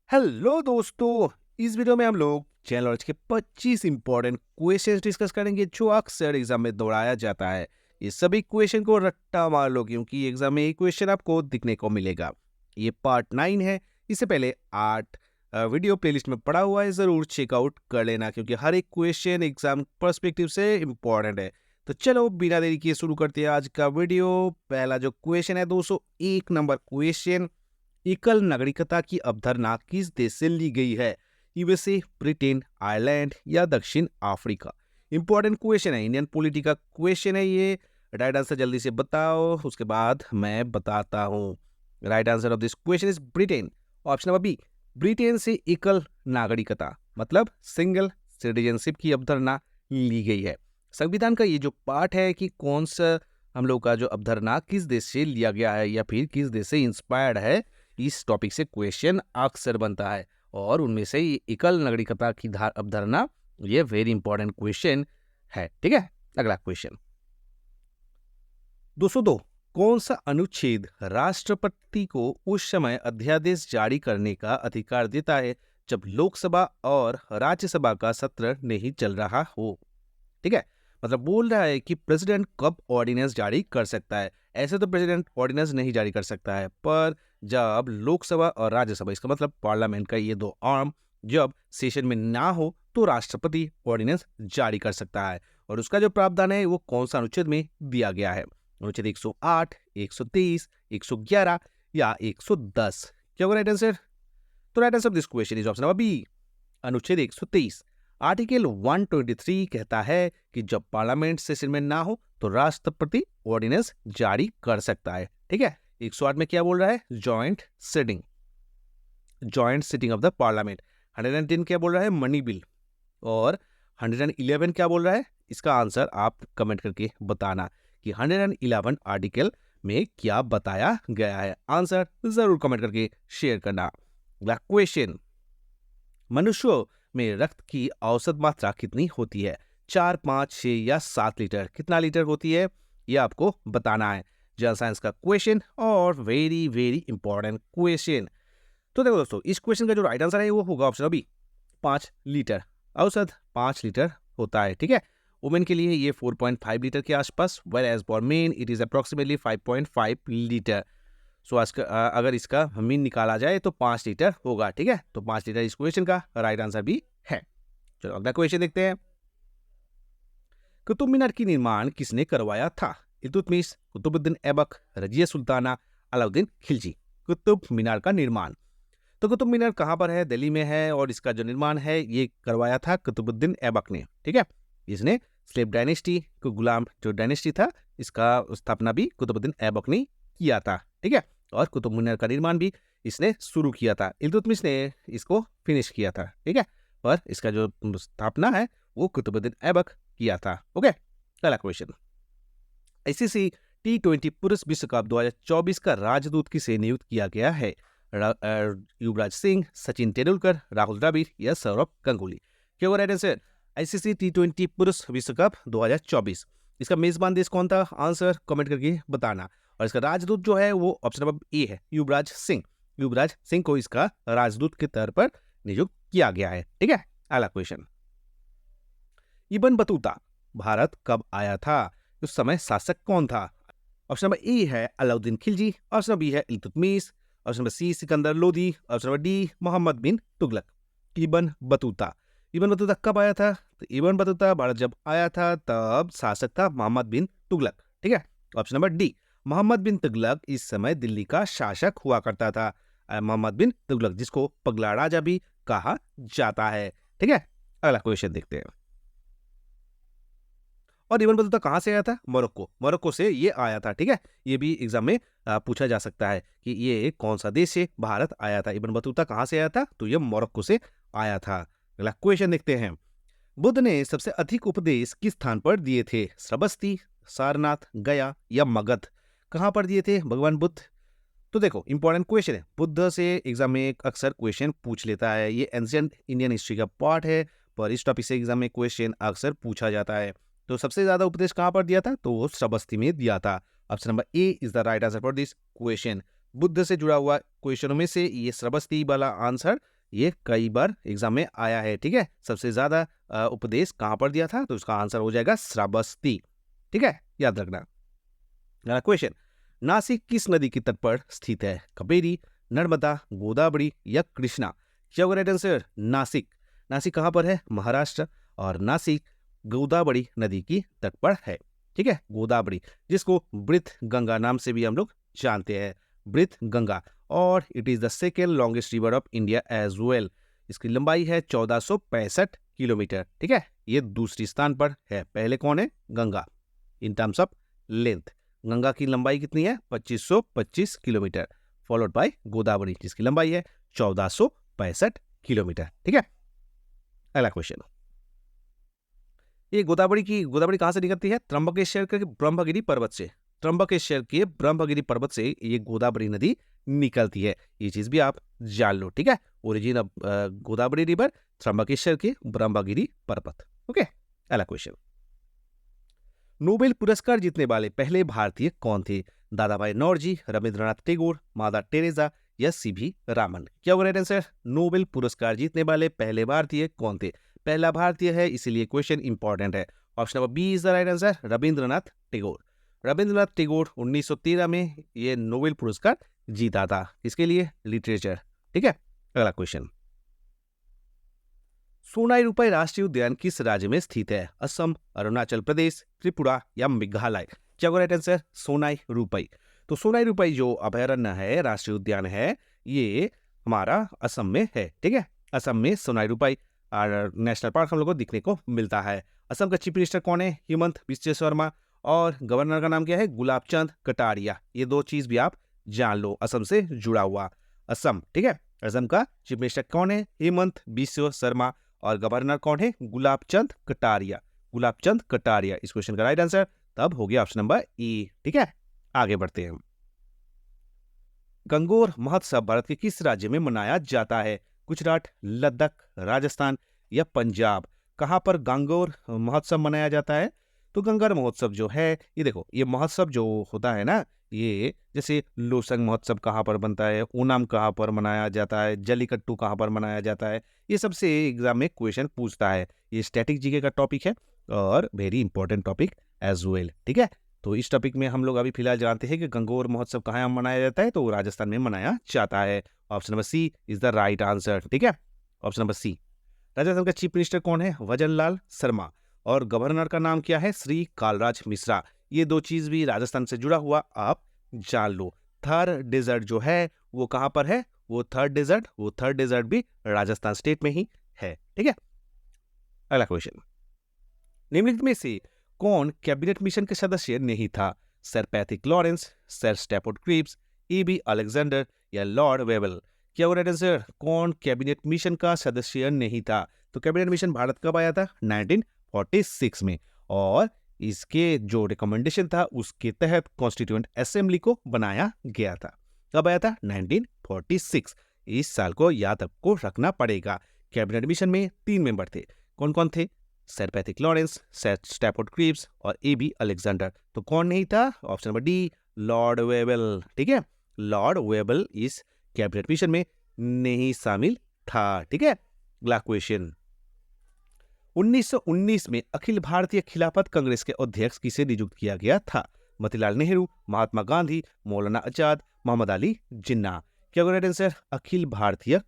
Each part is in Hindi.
हेलो दोस्तों, इस वीडियो में हम लोग जनरल नॉलेज के 25 इंपॉर्टेंट क्वेश्चंस डिस्कस करेंगे जो अक्सर एग्जाम में दोहराया जाता है। ये सभी क्वेश्चन को रट्टा मार लो क्योंकि एग्जाम में ये क्वेश्चन आपको दिखने को मिलेगा। ये पार्ट 9 है। इससे पहले 8 वीडियो प्लेलिस्ट में पड़ा हुआ है, जरूर चेकआउट कर लेना क्योंकि हर एक क्वेश्चन एग्जाम पर्सपेक्टिव से इम्पोर्टेंट है। तो चलो बिना देरी किए शुरू करते हैं आज का वीडियो। पहला जो क्वेश्चन है 201 नंबर क्वेश्चन, एकल नागरिकता की अवधारणा किस देश से ली गई है? यूएसए, ब्रिटेन, आयरलैंड या दक्षिण अफ्रीका? इंपॉर्टेंट क्वेश्चन है, इंडियन पॉलिटी का क्वेश्चन है ये। राइट आंसर जल्दी से बताओ, उसके बाद मैं बताता हूँ। Right answer of this question is Britain. Option number B, Britain से एकल नागरिकता मतलब सिंगल सिटीजनशिप की अवधारणा ली गई है। संविधान का ये जो पार्ट है कि कौन सा हम लोग का जो अवधारणा किस देश से लिया गया है या फिर किस देश से इंस्पायर्ड है, इस टॉपिक से क्वेश्चन अक्सर बनता है और उनमें से ये एकल नागरिकता की अवधारणा ये वेरी इंपॉर्टेंट क्वेश्चन है। ठीक है, अगला क्वेश्चन 202, कौन सा अनुच्छेद राष्ट्रपति को उस समय अध्यादेश जारी करने का अधिकार देता है जब लोकसभा और राज्यसभा का सत्र नहीं चल रहा हो? ठीक है, मतलब बोल रहा है कि प्रेसिडेंट कब ऑर्डिनेंस जारी कर सकता है। ऐसे तो प्रेसिडेंट ऑर्डिनेंस नहीं जारी कर सकता है, पर जब लोकसभा और राज्यसभा, इसका मतलब पार्लियामेंट का ये दो आर्म जब सेशन में ना हो तो राष्ट्रपति ऑर्डिनेंस जारी कर सकता है। और उसका जो प्रावधान है वो कौन सा अनुच्छेद में दिया गया है? अनुच्छेद 108, 123, 111 या 110? क्या होगा राइट आंसर? तो right answer of this question is option number B, अनुच्छेद 123। आर्टिकल 123 कहता है कि जब पार्लियामेंट सेशन में ना हो तो राष्ट्रपति ऑर्डिनेंस जारी कर सकता है। ठीक है, 108 में क्या बोल रहा है? Joint sitting of the parliament. 110 क्या बोल रहा है? Money bill. और 111 क्या बोल रहा है? इसका आंसर आप कमेंट करके बताना कि 111 आर्टिकल में क्या बताया गया है। आंसर जरूर कमेंट करके शेयर करना। अगला क्वेश्चन, मनुष्यों में रक्त की औसत मात्रा कितनी होती है? 4, 5, 6 या 7 लीटर? कितना लीटर होती है ये आपको बताना है। जनरल साइंस का क्वेश्चन और वेरी वेरी इंपॉर्टेंट क्वेश्चन। तो देखो दोस्तों, इस क्वेश्चन का जो राइट आंसर है वो होगा ऑप्शन बी, 5 लीटर। औसत 5 लीटर होता है। ठीक है, वुमेन के लिए ये 4.5 लीटर के आसपास, whereas for men it is approximately 5.5 litre. So अगर इसका मीन निकाला जाए तो 5 लीटर होगा। ठीक है, तो 5 लीटर इस क्वेश्चन का राइट आंसर भी है। चलो अगला क्वेश्चन देखते हैं। कुतुब मीनार की निर्माण किसने करवाया था? इल्तुतमिश, कुतुबुद्दीन ऐबक, रजिया सुल्ताना, अलाउद्दीन खिलजी। कुतुब मीनार का निर्माण, तो कुतुब मीनार कहाँ पर है? दिल्ली में है और इसका जो निर्माण है ये करवाया था कुतुबुद्दीन ऐबक ने। ठीक है, इसने स्लेव डायनेस्टी को, गुलाम जो डायनेस्टी था, इसका स्थापना भी कुतुबुद्दीन ऐबक ने किया था। ठीक है, और कुतुब मीनार का निर्माण भी इसने शुरू किया था। इल्तुतमिश ने इसको फिनिश किया था। ठीक है, पर इसका जो स्थापना है वो कुतुबुद्दीन ऐबक किया था। ओके, अगला क्वेश्चन, आईसीसी T20 पुरुष विश्व कप 2024 का राजदूत किसे नियुक्त किया गया है? युवराज सिंह, सचिन तेंदुलकर, राहुल द्रविड़ या सौरव गांगुली? क्या होगा राइट आंसर? आईसीसी T20 पुरुष विश्व कप 2024, इसका मेजबान देश कौन था? आंसर कमेंट करके बताना। और इसका राजदूत जो है वो ऑप्शन नंबर ए है, युवराज सिंह। युवराज सिंह को इसका राजदूत के तौर पर नियुक्त किया गया है। ठीक है, अगला क्वेश्चन, इब्न बतूता भारत कब आया था? उस समय शासक कौन था? ऑप्शन नंबर ए है Alauddin Khilji, option number B है Iltutmish, option number C Sikandar Lodi, option number D Mohammad bin Tughlaq. Ibn Battuta, Ibn Battuta कब आया था? तो इब्न बतूता भारत जब आया था तब शासक था मोहम्मद बिन तुगलक। ठीक है, option number D, Mohammad bin Tughlaq इस समय दिल्ली का शासक हुआ करता था। मोहम्मद बिन तुगलक, जिसको पगला राजा भी कहा जाता है। ठीक है, अगला क्वेश्चन देखते हैं। और इब्न बतूता कहाँ से आया था? मोरक्को से ये आया था। ठीक है, ये भी एग्जाम में पूछा जा सकता है कि ये कौन सा देश से भारत आया था। इब्न बतूता कहाँ से आया था? तो ये मोरक्को से आया था। अगला क्वेश्चन देखते हैं, बुद्ध ने सबसे अधिक उपदेश किस स्थान पर दिए थे? श्रावस्ती, सारनाथ, गया या मगध? कहाँ पर दिए थे भगवान बुद्ध? तो देखो इंपॉर्टेंट क्वेश्चन है, बुद्ध से एग्जाम में अक्सर क्वेश्चन पूछ लेता है। ये एंशिएंट इंडियन हिस्ट्री का पार्ट है, पर इस टॉपिक से एग्जाम में क्वेश्चन अक्सर पूछा जाता है। तो सबसे ज्यादा उपदेश कहाँ पर दिया था? तो वो श्रावस्ती में दिया था। Option number A is the right answer for this question. Buddha से जुड़ा हुआ क्वेश्चनों में से ये श्रावस्ती वाला आंसर ये कई बार एग्जाम में आया है, ठीक है। सबसे ज्यादा उपदेश कहाँ पर दिया था, तो इसका आंसर हो जाएगा श्रावस्ती, ठीक है, याद रखना। अगला क्वेश्चन, नासिक किस नदी के तट पर स्थित है, कावेरी, नर्मदा, गोदावरी या कृष्णा। क्या होगा राइट आंसर, नासिक। नासिक कहाँ पर है, महाराष्ट्र, और नासिक गोदावरी नदी की तट पर है, ठीक है, गोदावरी, जिसको ब्रिथ गंगा नाम से भी हम लोग जानते हैं, ब्रिथ गंगा। और it is the second longest river of India as well. इसकी लंबाई है 1465 किलोमीटर, ठीक है, ये दूसरी स्थान पर है। पहले कौन है, Ganga, in terms of length. Ganga की लंबाई कितनी है, 2525 किलोमीटर, फॉलोड बाय गोदावरी जिसकी लंबाई है 1465 किलोमीटर, ठीक है। अगला क्वेश्चन, ये गोदावरी कहां से निकलती है, त्र्यंबकेश्वर के ब्रह्मगिरी पर्वत से। त्र्यंबकेश्वर के ब्रह्मगिरी पर्वत से ये गोदावरी नदी निकलती है, ये चीज भी आप जान लो, ठीक है। Origin of Godavari river, Trimbakeshwar के ब्रह्मगिरी पर्वत, ओके। अगला क्वेश्चन, नोबेल पुरस्कार जीतने वाले पहले भारतीय कौन थे, दादा भाई नौरोजी, रविंद्रनाथ टैगोर, मादा टेरेसा या सीवी रामन। क्या होगा राइट आंसर, नोबेल पुरस्कार जीतने वाले पहले भारतीय कौन थे, पहला भारतीय है, इसीलिए क्वेश्चन इंपॉर्टेंट है। Option number B is the right answer, Rabindranath Tagore. Rabindranath Tagore 1913 में ये नोबेल पुरस्कार जीता था, इसके लिए लिटरेचर, ठीक है। अगला क्वेश्चन, सोनाई रूपाई राष्ट्रीय उद्यान किस राज्य में स्थित है, असम, अरुणाचल प्रदेश, त्रिपुरा या मेघालय। क्या होगा राइट आंसर, सोनाई रूपाई। तो सोनाई रूपाई जो अभयारण्य है, राष्ट्रीय उद्यान है, ये हमारा असम में है, ठीक है। असम में सोनाई रूपाई नेशनल पार्क हम लोग को दिखने को मिलता है। असम का चीफ मिनिस्टर कौन है, हिमंत बिस्वा शर्मा, और गवर्नर का नाम क्या है, गुलाब चंद कटारिया। ये दो चीज भी आप जान लो, असम से जुड़ा हुआ असम, ठीक है। असम का चीफ मिनिस्टर कौन है, हिमंत बिस्वा शर्मा, और गवर्नर कौन है, गुलाब चंद कटारिया। गुलाब चंद कटारिया इस क्वेश्चन का राइट आंसर तब हो गया ऑप्शन नंबर ई, ठीक है। आगे बढ़ते हैं, गंगोर महोत्सव भारत के किस राज्य में मनाया जाता है, गुजरात, लद्दाख, राजस्थान या पंजाब। कहां पर गंगोर महोत्सव मनाया जाता है, तो गंगोर महोत्सव जो है, ये देखो, ये महोत्सव जो होता है ना, ये जैसे लोसंग महोत्सव कहाँ पर बनता है, ओणम कहाँ पर मनाया जाता है, जल्लीकट्टू कहाँ पर मनाया जाता है, ये सबसे एग्जाम में क्वेश्चन पूछता है। ये स्टैटिक जीके का टॉपिक है और very important topic as well, ठीक है। तो इस टॉपिक में हम लोग अभी फिलहाल जानते हैं कि गंगोर महोत्सव कहाँ मनाया जाता है, तो वो राजस्थान में मनाया जाता है। Option number C is the right answer, ठीक है, ऑप्शन नंबर सी। राजस्थान का चीफ मिनिस्टर कौन है, वजनलाल शर्मा, और गवर्नर का नाम क्या है, श्री कालराज मिश्रा। ये दो चीज भी राजस्थान से जुड़ा हुआ आप जान लो। थर डेजर्ट जो है वो कहां पर है, वो थर्ड डेजर्ट भी राजस्थान स्टेट में ही है, ठीक है। अगला क्वेश्चन, निम्नलिखित में से कौन कैबिनेट मिशन के सदस्य नहीं था, sir Patrick Lawrence, sir Stafford Cripps, E.B. Alexander या लॉर्ड वेबल। क्या हो राइट आंसर, कौन कैबिनेट मिशन का सदस्य नहीं था। तो कैबिनेट मिशन भारत कब आया था, 1946 में, और इसके जो रिकमेंडेशन था उसके तहत कॉन्स्टिट्यूएंट असेंबली को बनाया गया था। कब आया था, 1946। इस साल को याद आपको रखना पड़ेगा। कैबिनेट मिशन में 3 मेंबर थे, कौन कौन थे, sir Patrick Lawrence, sir Stafford Cripps और E.B. अलेक्जेंडर। तो कौन नहीं था, option number D, lord Wavell, ठीक है। लॉर्ड वेबल इस कैबिनेट मिशन में नहीं शामिल था, ठीक है। अगला क्वेश्चन, 1919 में अखिल भारतीय खिलाफत कांग्रेस के अध्यक्ष किसे नियुक्त किया गया था, मोतीलाल नेहरू, महात्मा गांधी, मौलाना आजाद, मोहम्मद अली जिन्ना। क्या होगा राइट आंसर, अखिल भारतीय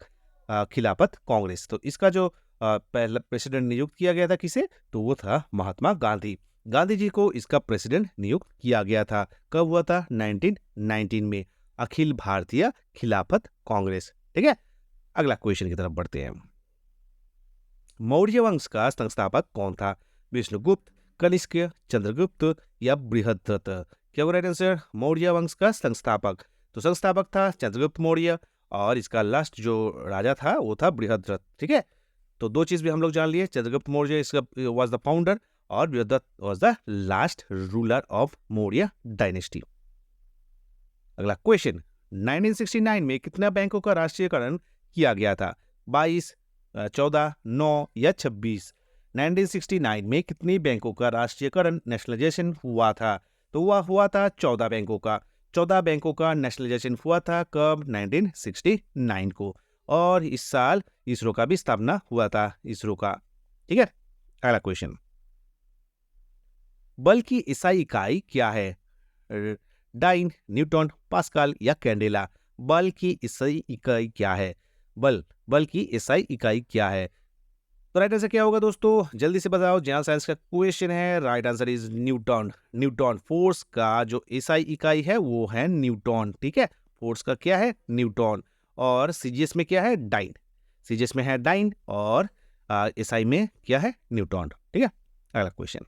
खिलाफत कांग्रेस। तो इसका जो पहला प्रेसिडेंट नियुक्त किया गया था किसे, तो वो था महात्मा गांधी। गांधी जी को इसका प्रेसिडेंट नियुक्त किया गया था। कब हुआ था, 1919 में, अखिल भारतीय खिलाफत कांग्रेस, ठीक है। अगला क्वेश्चन की तरफ बढ़ते हैं, मौर्य वंश का संस्थापक कौन था, विष्णुगुप्त, कनिष्क, चंद्रगुप्त या बृहद्रथ। क्या होगा राइट आंसर, मौर्य वंश का संस्थापक, तो संस्थापक था चंद्रगुप्त मौर्य, और इसका लास्ट जो राजा था वो था बृहद्रथ, ठीक है। तो दो चीज भी हम लोग जान लिए, चंद्रगुप्त मौर्य इसका वाज द फाउंडर, और Brihadratha was the last ruler of Maurya dynasty. अगला क्वेश्चन, 1969 में कितना बैंकों का राष्ट्रीयकरण किया गया था, 22, 14, 9 या 26। 1969 में कितनी बैंकों का राष्ट्रीयकरण नेशनलाइजेशन हुआ था, तो वह हुआ था 14 बैंकों का। 14 बैंकों का नेशनलाइजेशन हुआ था कब, 1969 को। और इस साल इसरो का भी स्थापना हुआ था, इसरो का। ठीक है, अगला क्वेश्चन, बल की एसआई इकाई क्या है? डाइन, न्यूटन, पास्कल या कैंडेला? बल की एसआई इकाई क्या है? बल की एसआई इकाई क्या है? तो राइट आंसर क्या होगा दोस्तों, जल्दी से बताओ। जनरल साइंस का क्वेश्चन है, right answer is Newton. Newton, force का जो एसआई इकाई है वो है न्यूटन। ठीक है, फोर्स का क्या है? न्यूटन। और सीजीएस में क्या है? डाइन। सीजीएस में है डाइन और एसआई में क्या है? न्यूटन। ठीक है, अगला क्वेश्चन,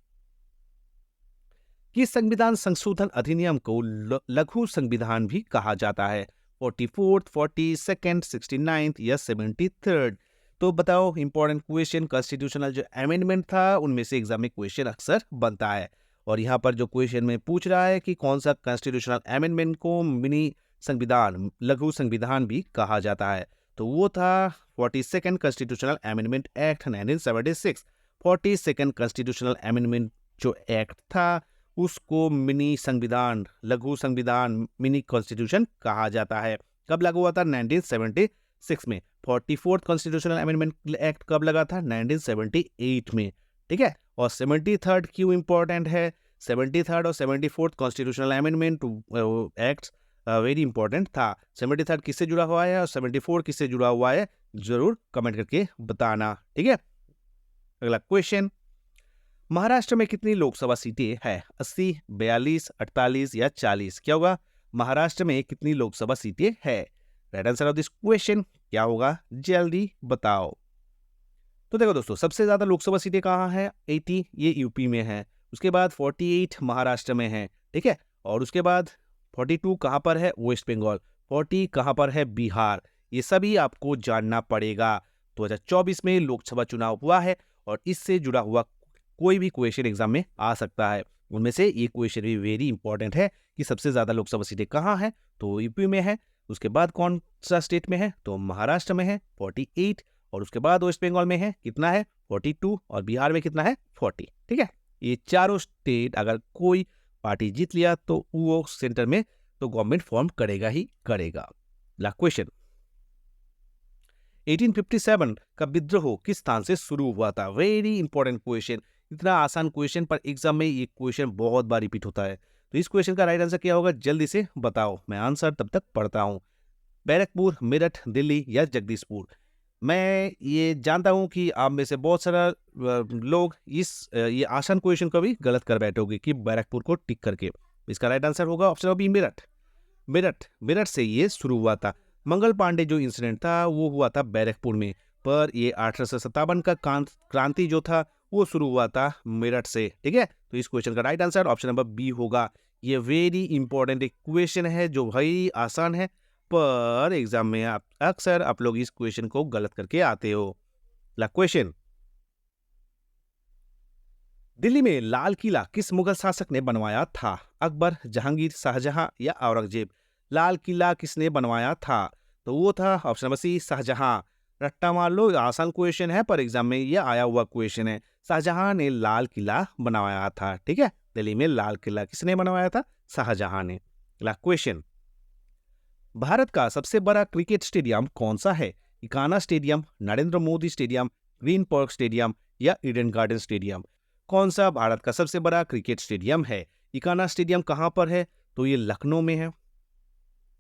किस संविधान संशोधन अधिनियम को लघु संविधान भी कहा जाता है? 44th, 42nd, 69th या 73rd? तो बताओ, इंपॉर्टेंट क्वेश्चन, कॉन्स्टिट्यूशनल जो अमेंडमेंट था उनमें से एग्जाम में क्वेश्चन अक्सर बनता है। और यहाँ पर जो क्वेश्चन में पूछ रहा है कि कौन सा कॉन्स्टिट्यूशनल अमेंडमेंट को मिनी संविधान, लघु संविधान भी कहा जाता है, तो वो था 42nd constitutional amendment act 1976। 42nd constitutional amendment जो एक्ट था उसको मिनी संविधान, लघु संविधान, मिनी कॉन्स्टिट्यूशन कहा जाता है। कब लागू हुआ था? 1976 में। 44th कॉन्स्टिट्यूशनल अमेंडमेंट एक्ट कब लगा था? 1978 में। ठीक है, और 73rd क्यों इंपॉर्टेंट है? 73rd और 74th constitutional amendment act very important था। 73rd किससे जुड़ा हुआ है और 74 किससे जुड़ा हुआ है, जरूर कमेंट करके बताना। ठीक है, अगला क्वेश्चन, महाराष्ट्र में कितनी लोकसभा सीटें हैं? 80, 42, 48 या 40? क्या होगा? महाराष्ट्र में कितनी लोकसभा सीटें हैं? Right answer of this question क्या होगा, जल्दी बताओ। तो देखो दोस्तों, सबसे ज्यादा लोकसभा सीटें कहाँ हैं? 80, ये यूपी में है। उसके बाद 48 महाराष्ट्र में है। ठीक है, और उसके बाद 42 कहाँ पर है? वेस्ट बंगाल। 40 कहाँ पर है? बिहार। ये सभी आपको जानना पड़ेगा। 2024 में लोकसभा चुनाव हुआ है और इससे जुड़ा हुआ कोई भी क्वेश्चन एग्जाम में आ सकता है। उनमें से ये क्वेश्चन भी वेरी इंपॉर्टेंट है कि सबसे ज्यादा लोकसभा सीटें कहाँ हैं, तो यूपी में है। उसके बाद कौन सा स्टेट में है? तो महाराष्ट्र में है 48, और उसके बाद वेस्ट बंगाल में है कितना है? 42, और बिहार में कितना है? 40। ठीक है, ये चारों स्टेट अगर कोई पार्टी जीत लिया तो वो सेंटर में तो गवर्नमेंट फॉर्म करेगा ही करेगा। लास्ट क्वेश्चन, 1857 का विद्रोह किस स्थान से शुरू हुआ था? Very important question. इतना आसान क्वेश्चन पर एग्जाम में ये क्वेश्चन बहुत बार रिपीट होता है। तो इस क्वेश्चन का राइट आंसर क्या होगा, जल्दी से बताओ। मैं आंसर तब तक पढ़ता हूँ। बैरकपुर, मेरठ, दिल्ली या जगदीशपुर? मैं ये जानता हूं कि आप में से बहुत सारा लोग ये आसान क्वेश्चन को भी गलत कर बैठोगे कि बैरकपुर को टिक करके। इसका राइट आंसर होगा ऑप्शन बी, मेरठ। मेरठ से ये शुरू हुआ था। मंगल पांडे जो इंसिडेंट था वो हुआ था बैरकपुर में, पर ये 1857 का क्रांति जो था वो शुरू हुआ था मेरठ से। ठीक है, तो इस क्वेश्चन का right answer option number B होगा। ये वेरी इंपॉर्टेंट एक क्वेश्चन है जो भाई आसान है, पर एग्जाम में अक्सर आप लोग इस क्वेश्चन को गलत करके आते हो। अगला क्वेश्चन, दिल्ली में लाल किला किस मुगल शासक ने बनवाया था? अकबर, जहांगीर, शाहजहां या औरंगजेब? लाल किला किसने बनवाया था? तो वो था ऑप्शन नंबर सी, शाहजहां। रट्टा मार लो, आसान क्वेश्चन है पर एग्जाम में ये आया हुआ क्वेश्चन है। शाहजहां ने लाल किला बनवाया था। ठीक है, दिल्ली में लाल किला किसने बनवाया था? शाहजहां ने। अगला क्वेश्चन, भारत का सबसे बड़ा क्रिकेट स्टेडियम कौन सा है? Ekana stadium, Narendra Modi stadium, green park stadium या ईडन गार्डन स्टेडियम? कौन सा भारत का सबसे बड़ा क्रिकेट स्टेडियम है? इकाना स्टेडियम कहां पर है? तो ये लखनऊ में है।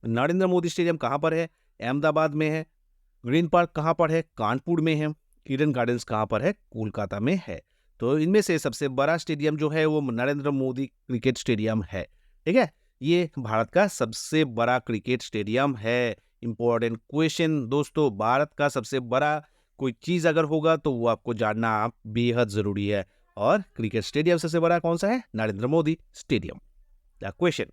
नरेंद्र मोदी स्टेडियम कहां पर है? अहमदाबाद में है। ग्रीन पार्क कहां पर है? कानपुर में है। ईडन गार्डन्स कहां पर है? कोलकाता में है। तो इनमें से सबसे बड़ा स्टेडियम जो है वो नरेंद्र मोदी क्रिकेट स्टेडियम है। ठीक है, ये भारत का सबसे बड़ा क्रिकेट स्टेडियम है। इंपॉर्टेंट क्वेश्चन दोस्तों, भारत का सबसे बड़ा कोई चीज अगर होगा तो वो आपको जानना बेहद जरूरी है। और क्रिकेट स्टेडियम सबसे बड़ा कौन सा है? नरेंद्र मोदी स्टेडियम। क्वेश्चन,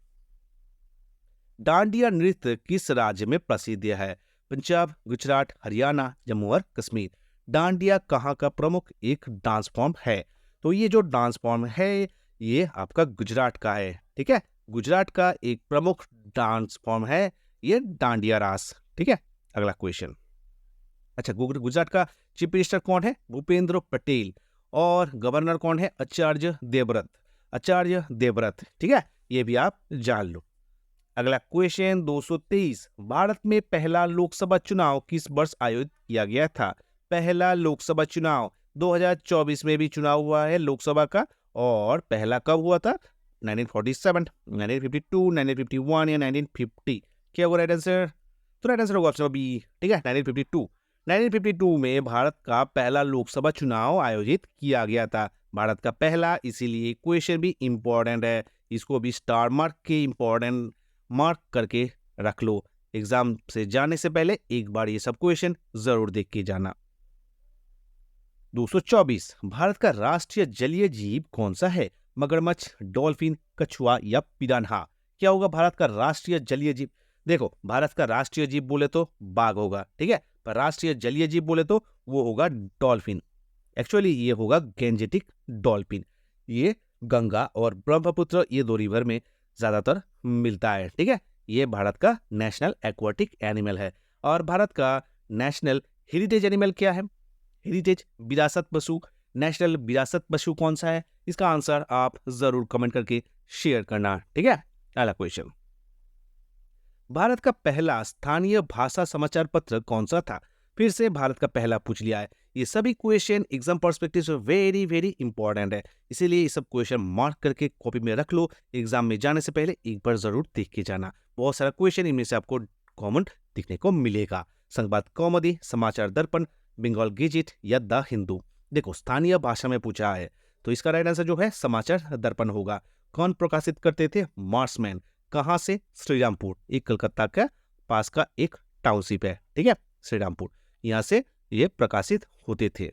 डांडिया नृत्य किस राज्य में प्रसिद्ध है? पंजाब, गुजरात, हरियाणा, जम्मू और कश्मीर? डांडिया कहाँ का प्रमुख एक डांस फॉर्म है? तो ये जो डांस फॉर्म है ये आपका गुजरात का है। ठीक है, गुजरात का एक प्रमुख डांस फॉर्म है ये डांडिया रास। ठीक है, अगला क्वेश्चन, अच्छा गुजरात का चीफ मिनिस्टर कौन है? भूपेंद्र पटेल। और गवर्नर कौन है? आचार्य देवव्रत। आचार्य देवव्रत। ठीक है, ये भी आप जान लो। अगला क्वेश्चन 223, भारत में पहला लोकसभा चुनाव किस वर्ष आयोजित किया गया था? पहला लोकसभा चुनाव 2024 में भी चुनाव हुआ है लोकसभा का, और पहला कब हुआ था? 1947, 1952, 1951 या 1950? क्या होगा राइट आंसर? तो राइट आंसर होगा ऑप्शन बी, ठीक है, 1952। 1952 में भारत का पहला लोकसभा चुनाव आयोजित किया गया था। भारत का पहला, इसीलिए क्वेश्चन भी इंपॉर्टेंट है। इसको भी स्टार मार्क के इंपॉर्टेंट मार्क करके रख लो। एग्जाम से जाने से पहले एक बार ये सब क्वेश्चन जरूर देख के जाना। 224, भारत का राष्ट्रीय जलीय जीव कौन सा है? मगरमच्छ, डॉल्फिन, कछुआ या पिरान्हा? क्या होगा भारत का राष्ट्रीय जलीय जीव? देखो, भारत का राष्ट्रीय जीव बोले तो बाघ होगा, ठीक है, पर राष्ट्रीय जलीय जीव बोले तो वो होगा डॉल्फिन। एक्चुअली ये होगा गैंजेटिक डॉल्फिन। ये गंगा और ब्रह्मपुत्र, ये दो रिवर में ज्यादातर मिलता है, ठीक है। ये भारत का नेशनल एक्वाटिक एनिमल है। और भारत का नेशनल हेरिटेज एनिमल क्या है? हेरिटेज विरासत पशु, नेशनल विरासत पशु कौन सा है? इसका आंसर आप जरूर कमेंट करके शेयर करना, ठीक है। अगला क्वेश्चन, भारत का पहला स्थानीय भाषा समाचार पत्र कौन सा था? फिर से भारत का पहला पूछ लिया है। ये सभी क्वेश्चन एग्जाम पर्सपेक्टिव से वेरी वेरी इंपॉर्टेंट है, इसीलिए ये सब क्वेश्चन मार्क करके कॉपी में रख लो। एग्जाम में जाने से पहले एक बार जरूर देख के जाना। बहुत सारा क्वेश्चन इनमें से आपको कॉमन दिखने को मिलेगा। संवाद कौमुदी, समाचार दर्पण, बंगाल गेजेट या द हिंदू? देखो, स्थानीय भाषा में पूछा है तो इसका राइट आंसर जो है समाचार दर्पण होगा। कौन प्रकाशित करते थे? मार्समैन। कहाँ से? श्रीरामपुर, एक कलकत्ता का पास का एक टाउनशिप है, ठीक है, श्रीरामपुर, यहाँ से ये प्रकाशित होते थे।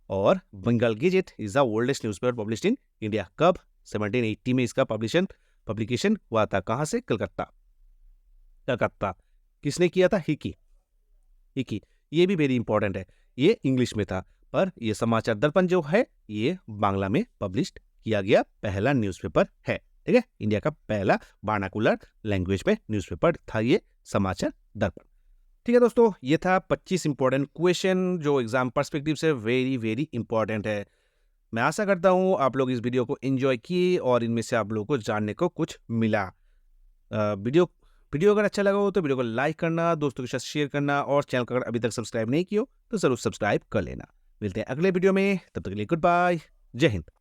और Bengal gazette is the oldest newspaper published in India. कब? 1780 में इसका पब्लिकेशन हुआ था। कहाँ से? कलकत्ता। कलकत्ता। किसने किया था? हिकी। ये भी वेरी इंपॉर्टेंट है, ये इंग्लिश में था, पर ये समाचार दर्पण जो है ये बांग्ला में पब्लिश्ड किया गया पहला न्यूज़पेपर है, ठीक है। इंडिया का पहला वर्नाकुलर लैंग्वेज में न्यूज़पेपर था ये समाचार दर्पण। ठीक है दोस्तों, ये था 25 इंपॉर्टेंट क्वेश्चन जो एग्जाम पर्सपेक्टिव से वेरी वेरी इंपॉर्टेंट है। मैं आशा करता हूँ आप लोग इस वीडियो को एंजॉय किए और इनमें से आप लोगों को जानने को कुछ मिला। वीडियो अगर अच्छा लगा हो तो वीडियो को लाइक करना, दोस्तों के साथ शेयर करना, और चैनल को अगर अभी तक सब्सक्राइब नहीं किया हो तो जरूर सब्सक्राइब कर लेना। मिलते हैं अगले वीडियो में, तब तक के लिए गुड बाय, जय हिंद।